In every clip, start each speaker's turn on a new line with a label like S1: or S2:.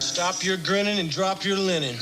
S1: Stop your grinning and drop your linen.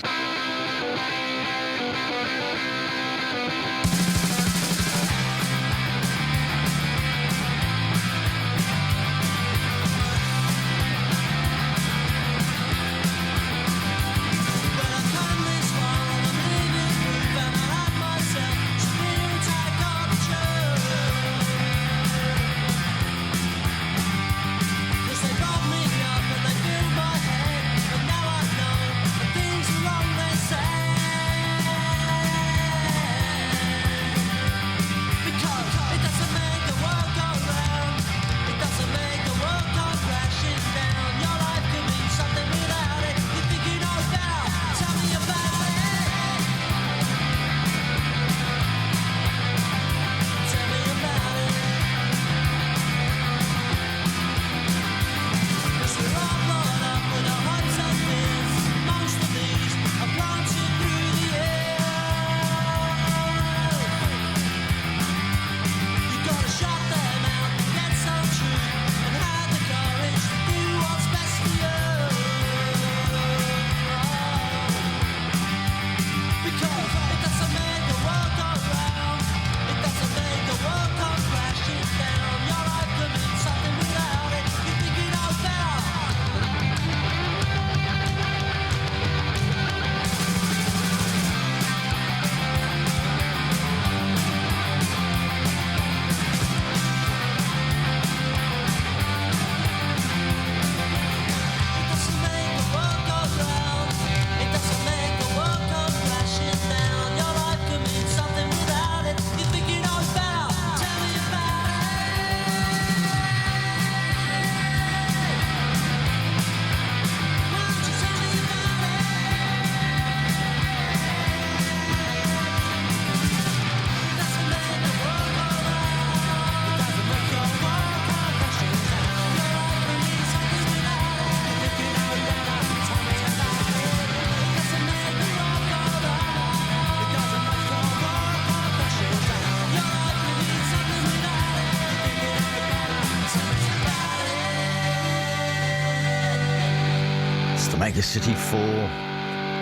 S2: Mega City 4,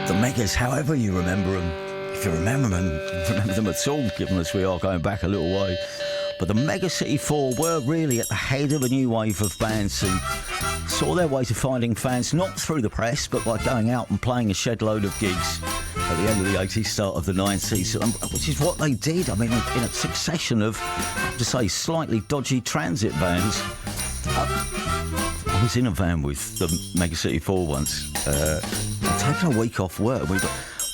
S2: the Megas, however you remember them. If you remember them at all, given as we are going back a little way. But the Mega City 4 were really at the head of a new wave of bands who saw their way to finding fans, not through the press, but by going out and playing a shed load of gigs at the end of the 80s, start of the 90s, which is what they did. I mean, in a succession of, to say, slightly dodgy transit bands. I was in a van with the Mega City 4 once. I'd taken a week off work.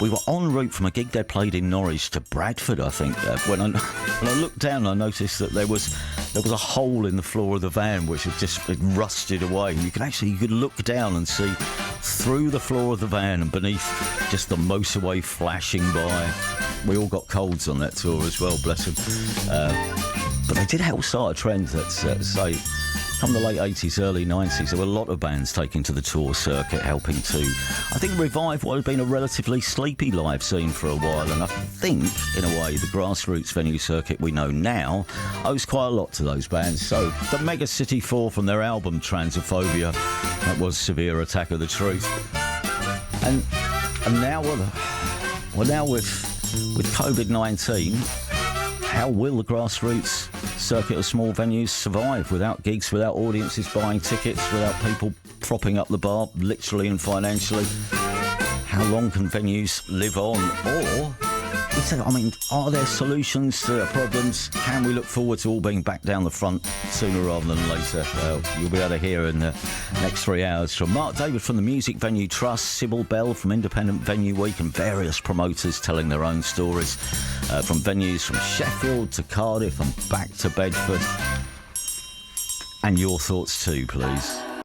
S2: We were en route from a gig they played in Norwich to Bradford, I think. When I looked down, I noticed that there was a hole in the floor of the van which had just been rusted away. You could look down and see through the floor of the van and beneath just the motorway flashing by. We all got colds on that tour as well, bless them. But they did help start a trend that, say, come the late 80s, early 90s, there were a lot of bands taking to the tour circuit, helping to, I think, revive what had been a relatively sleepy live scene for a while. And I think, in a way, the grassroots venue circuit we know now owes quite a lot to those bands. So, the Mega City 4 from their album Transophobia, that was Severe Attack of the Truth. And now, now with COVID-19, how will the grassroots circuit of small venues survive without gigs, without audiences buying tickets, without people propping up the bar, literally and financially? How long can venues live on? Or, are there solutions to their problems? Can we look forward to all being back down the front sooner rather than later? You'll be able to hear in the next 3 hours from Mark David from the Music Venue Trust, Sybil Bell from Independent Venue Week, and various promoters telling their own stories from venues from Sheffield to Cardiff and back to Bedford. And your thoughts too, please.